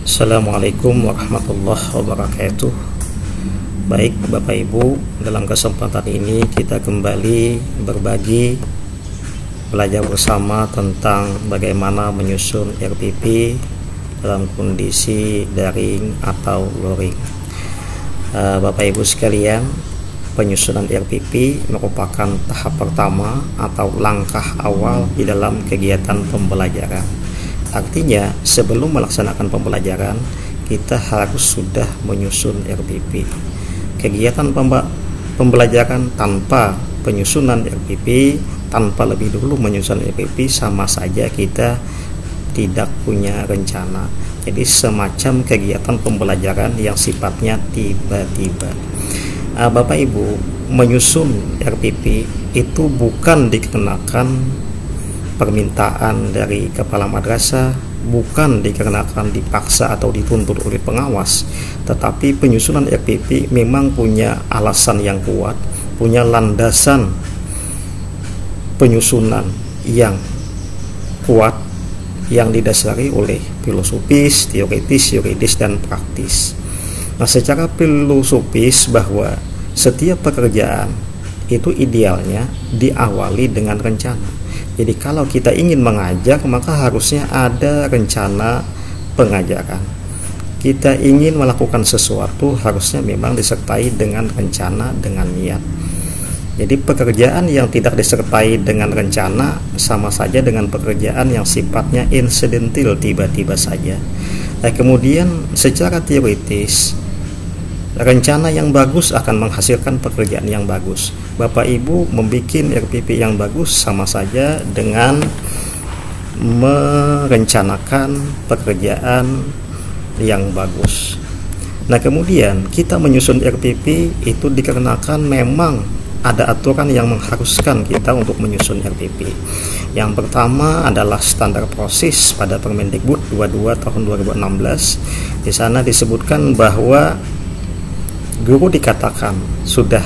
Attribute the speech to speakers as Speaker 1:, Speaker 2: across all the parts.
Speaker 1: Assalamualaikum warahmatullahi wabarakatuh. Baik Bapak Ibu, dalam kesempatan ini kita kembali berbagi, belajar bersama tentang bagaimana menyusun RPP dalam kondisi daring atau luring. Bapak Ibu sekalian, penyusunan RPP merupakan tahap pertama atau langkah awal di dalam kegiatan pembelajaran. Artinya, sebelum melaksanakan pembelajaran, kita harus sudah menyusun RPP. Kegiatan pembelajaran tanpa penyusunan RPP, tanpa lebih dulu menyusun RPP, sama saja kita tidak punya rencana. Jadi semacam kegiatan pembelajaran yang sifatnya tiba-tiba. Bapak Ibu, menyusun RPP itu bukan dikenakan permintaan dari kepala madrasah, bukan dikarenakan dipaksa atau dituntut oleh pengawas, tetapi penyusunan RPP memang punya alasan yang kuat, punya landasan penyusunan yang kuat, yang didasari oleh filosofis, teoritis, yuridis, dan praktis. Nah, secara filosofis bahwa setiap pekerjaan itu idealnya diawali dengan rencana. Jadi kalau kita ingin mengajar, maka harusnya ada rencana pengajaran. Kita ingin melakukan sesuatu, harusnya memang disertai dengan rencana, dengan niat. Jadi pekerjaan yang tidak disertai dengan rencana sama saja dengan pekerjaan yang sifatnya insidental, tiba-tiba saja. Nah, kemudian secara teoritis, rencana yang bagus akan menghasilkan pekerjaan yang bagus. Bapak Ibu membuat RPP yang bagus sama saja dengan merencanakan pekerjaan yang bagus. Nah, kemudian kita menyusun RPP itu dikarenakan memang ada aturan yang mengharuskan kita untuk menyusun RPP. Yang pertama adalah standar proses pada Permendikbud 22 tahun 2016. Di sana disebutkan bahwa guru dikatakan sudah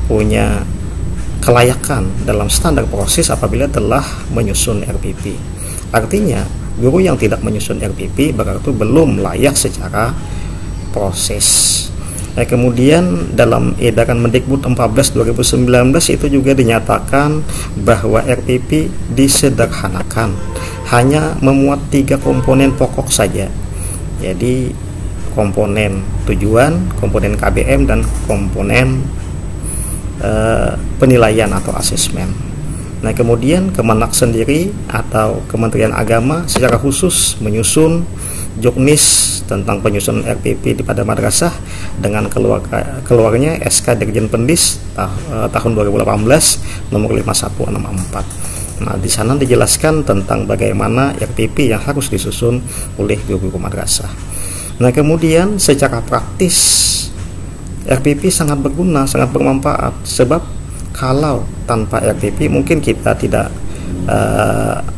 Speaker 1: punya kelayakan dalam standar proses apabila telah menyusun RPP. Artinya, guru yang tidak menyusun RPP berarti belum layak secara proses. Nah, kemudian dalam edaran Mendikbud 14 2019 itu juga dinyatakan bahwa RPP disederhanakan, hanya memuat 3 komponen pokok saja. Jadi komponen tujuan, komponen KBM, dan komponen penilaian atau asesmen. Nah, kemudian Kemenak sendiri atau Kementerian Agama secara khusus menyusun juknis tentang penyusunan RPP pada madrasah dengan keluarnya SK Dirjen Pendis tahun 2018 nomor 5164. Nah, di sana dijelaskan tentang bagaimana RPP yang harus disusun oleh guru-guru madrasah. Nah, kemudian secara praktis RPP sangat berguna, sangat bermanfaat, sebab kalau tanpa RPP mungkin kita tidak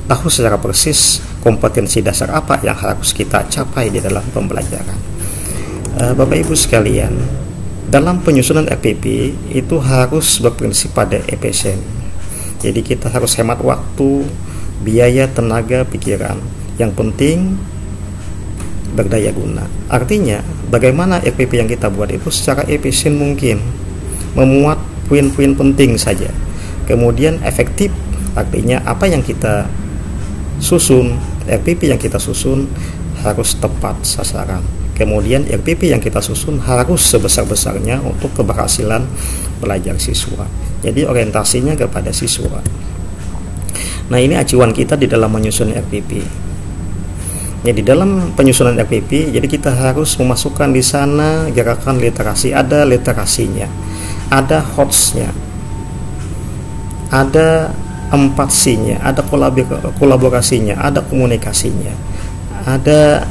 Speaker 1: tahu secara persis kompetensi dasar apa yang harus kita capai di dalam pembelajaran. Bapak Ibu sekalian, dalam penyusunan RPP itu harus berprinsip pada efisien. Jadi kita harus hemat waktu, biaya, tenaga, pikiran. Yang penting berdaya guna. Artinya, bagaimana RPP yang kita buat itu secara efisien mungkin, memuat poin-poin penting saja. Kemudian efektif, artinya apa yang kita susun, RPP yang kita susun harus tepat sasaran. Kemudian RPP yang kita susun harus sebesar-besarnya untuk keberhasilan belajar siswa. Jadi orientasinya kepada siswa. Nah, ini acuan kita di dalam menyusun RPP. Di dalam penyusunan RPP, jadi kita harus memasukkan di sana gerakan literasi. Ada literasinya, ada HOTS-nya, ada 4C-nya, ada kolaborasinya, ada komunikasinya, ada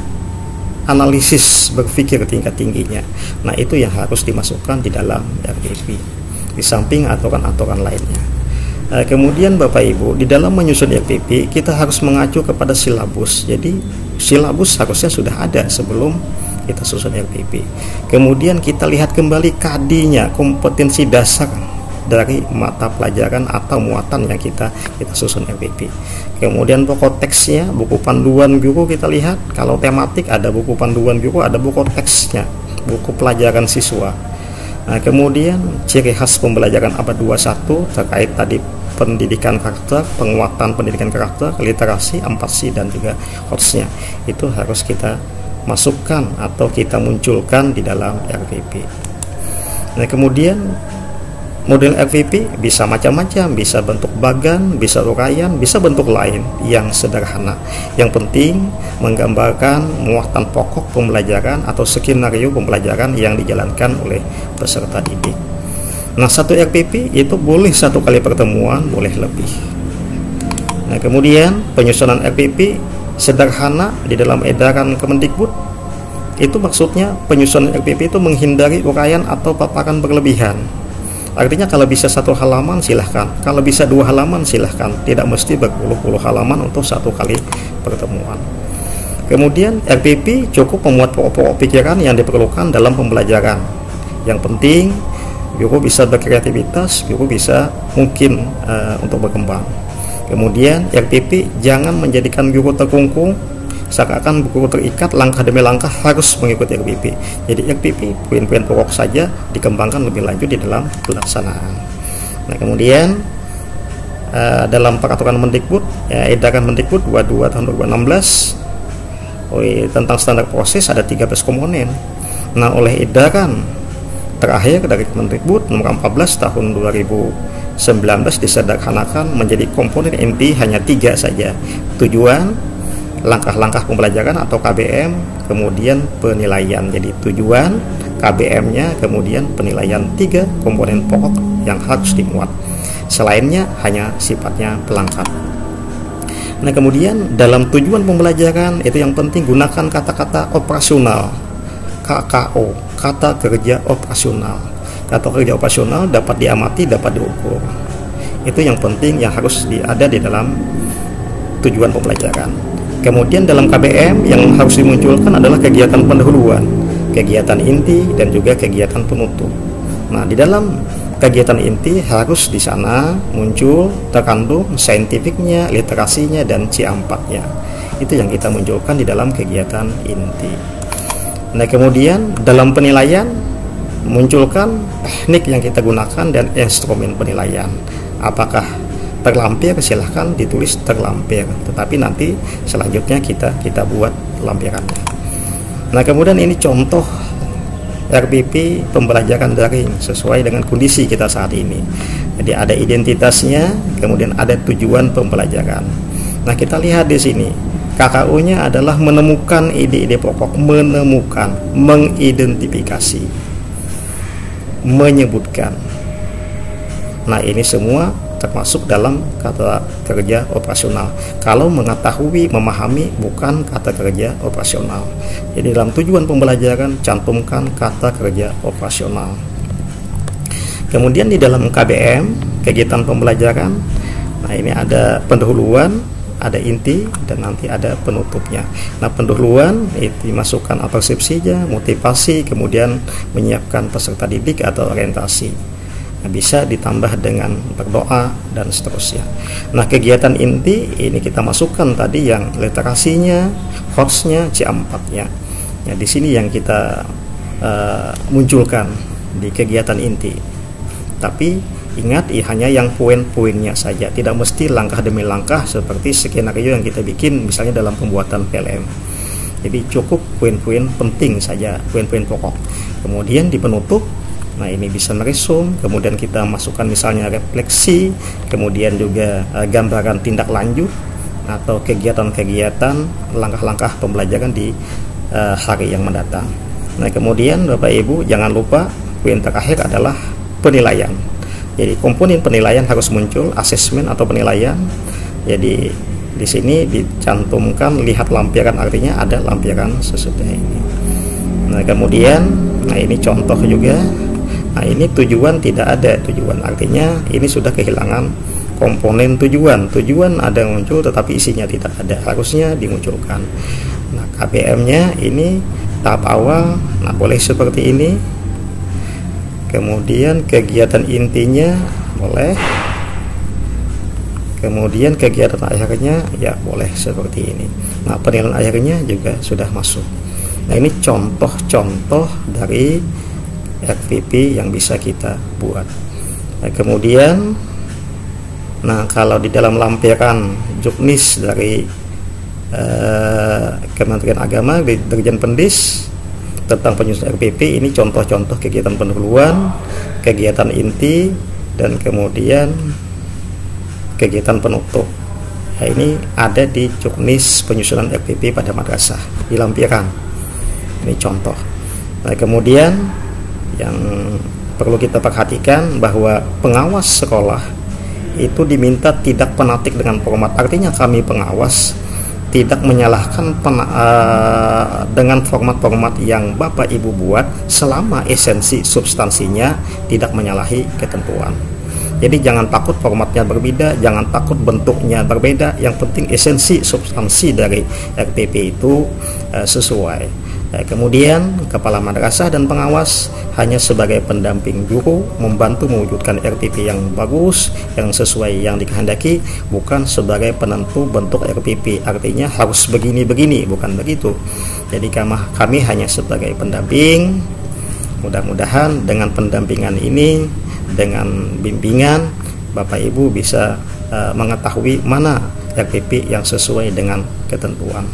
Speaker 1: analisis berpikir tingkat tingginya. Nah, itu yang harus dimasukkan di dalam RPP, di samping aturan-aturan lainnya. Kemudian Bapak Ibu, di dalam menyusun RPP kita harus mengacu kepada silabus. Jadi silabus harusnya sudah ada sebelum kita susun RPP. Kemudian kita lihat kembali KD-nya, kompetensi dasar dari mata pelajaran atau muatan yang kita susun RPP. Kemudian pokok teksnya, buku panduan guru kita lihat. Kalau tematik ada buku panduan guru, ada buku teksnya, buku pelajaran siswa. Nah, kemudian ciri khas pembelajaran abad 21 terkait tadi pendidikan karakter, penguatan pendidikan karakter, literasi, 4C dan juga HOTS-nya. Itu harus kita masukkan atau kita munculkan di dalam RPP. Nah, kemudian model RPP bisa macam-macam, bisa bentuk bagan, bisa uraian, bisa bentuk lain yang sederhana. Yang penting menggambarkan muatan pokok pembelajaran atau skenario pembelajaran yang dijalankan oleh peserta didik. Nah, satu RPP itu boleh 1 kali pertemuan, boleh lebih. Nah, kemudian penyusunan RPP sederhana di dalam edaran Kemendikbud. Itu maksudnya penyusunan RPP itu menghindari uraian atau paparan berlebihan. Artinya kalau bisa 1 halaman silahkan, kalau bisa 2 halaman silahkan, tidak mesti berpuluh-puluh halaman untuk 1 kali pertemuan. Kemudian RPP cukup memuat pokok-pokok pikiran yang diperlukan dalam pembelajaran. Yang penting guru bisa berkreativitas, guru bisa mungkin untuk berkembang. Kemudian RPP jangan menjadikan guru terkungkung, seakan-akan guru terikat langkah demi langkah harus mengikuti RPP. Jadi RPP poin-poin pokok saja dikembangkan lebih lanjut di dalam pelaksanaan. Nah, kemudian dalam peraturan Mendikbud, edaran Mendikbud 22 tahun 2016 tentang standar proses ada 13 komponen. Nah, oleh edaran terakhir dari Mendikbud nomor 14 tahun 2019 disederhanakan menjadi komponen inti hanya 3 saja: tujuan, langkah-langkah pembelajaran atau KBM, kemudian penilaian. Jadi tujuan, KBM-nya, kemudian penilaian, 3 komponen pokok yang harus dimuat. Selainnya hanya sifatnya pelengkap. Nah, kemudian dalam tujuan pembelajaran itu yang penting gunakan kata-kata operasional, KKO, kata kerja operasional. Kata kerja operasional dapat diamati, dapat diukur. Itu yang penting yang harus ada di dalam tujuan pembelajaran. Kemudian dalam KBM yang harus dimunculkan adalah kegiatan pendahuluan, kegiatan inti, dan juga kegiatan penutup. Nah, di dalam kegiatan inti harus di sana muncul terkandung saintifiknya, literasinya, dan C4-nya. Itu yang kita munculkan di dalam kegiatan inti. Nah, kemudian dalam penilaian munculkan teknik yang kita gunakan dan instrumen penilaian. Apakah terlampir, silahkan ditulis terlampir, tetapi nanti selanjutnya kita buat lampirannya. Nah, kemudian ini contoh RPP pembelajaran daring sesuai dengan kondisi kita saat ini. Jadi ada identitasnya, kemudian ada tujuan pembelajaran. Nah, kita lihat di sini KKO-nya adalah menemukan ide-ide pokok, menemukan, mengidentifikasi, menyebutkan. Nah, ini semua termasuk dalam kata kerja operasional. Kalau mengetahui, memahami bukan kata kerja operasional. Jadi dalam tujuan pembelajaran cantumkan kata kerja operasional. Kemudian di dalam KBM, kegiatan pembelajaran, nah ini ada pendahuluan, ada inti, dan nanti ada penutupnya. Nah, pendahuluan itu dimasukkan persepsinya, motivasi, kemudian menyiapkan peserta didik atau orientasi. Nah, bisa ditambah dengan berdoa dan seterusnya. Nah, kegiatan inti ini kita masukkan tadi yang literasinya, HOTS-nya, C4-nya. Nah, di sini yang kita munculkan di kegiatan inti. Tapi ingat, hanya yang poin-poinnya saja, tidak mesti langkah demi langkah seperti skenario yang kita bikin misalnya dalam pembuatan PLM. Jadi cukup poin-poin penting saja, poin-poin pokok. Kemudian di penutup, nah ini bisa meresum, kemudian kita masukkan misalnya refleksi, kemudian juga gambaran tindak lanjut atau kegiatan-kegiatan langkah-langkah pembelajaran di hari yang mendatang. Nah, kemudian Bapak Ibu jangan lupa poin terakhir adalah penilaian. Jadi komponen penilaian harus muncul, asesmen atau penilaian. Jadi di sini dicantumkan lihat lampiran, artinya ada lampiran sesudah ini. Nah, kemudian nah ini contoh juga. Nah, ini tujuan tidak ada tujuan, artinya ini sudah kehilangan komponen tujuan. Tujuan ada yang muncul tetapi isinya tidak ada, harusnya dimunculkan. Nah, KBM-nya ini tahap awal, nah boleh seperti ini. kemudian kegiatan intinya boleh, kemudian kegiatan akhirnya ya boleh seperti ini. Nah, penilaian akhirnya juga sudah masuk. Nah, ini contoh-contoh dari RPP yang bisa kita buat. Nah, kemudian kalau di dalam lampiran juknis dari Kementerian Agama di Dirjen Pendis tentang penyusunan RPP, ini contoh-contoh kegiatan pendahuluan, kegiatan inti, dan kemudian kegiatan penutup. Nah, ini ada di juknis penyusunan RPP pada madrasah di lampiran. Ini contoh. Nah, kemudian yang perlu kita perhatikan bahwa pengawas sekolah itu diminta tidak fanatik dengan format. Artinya kami pengawas tidak menyalahkan dengan format-format yang Bapak Ibu buat selama esensi substansinya tidak menyalahi ketentuan. Jadi jangan takut formatnya berbeda, jangan takut bentuknya berbeda, yang penting esensi substansi dari RPP itu sesuai. Kemudian kepala madrasah dan pengawas hanya sebagai pendamping guru, membantu mewujudkan RPP yang bagus, yang sesuai yang dikehendaki, bukan sebagai penentu bentuk RPP. Artinya harus begini-begini, bukan begitu. Jadi kami hanya sebagai pendamping. Mudah-mudahan dengan pendampingan ini, dengan bimbingan, Bapak Ibu bisa mengetahui mana RPP yang sesuai dengan ketentuan.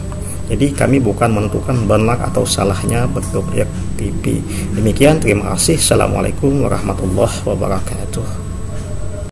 Speaker 1: Jadi kami bukan menentukan benar atau salahnya bentuk RPP. Demikian, terima kasih. Assalamualaikum warahmatullahi wabarakatuh.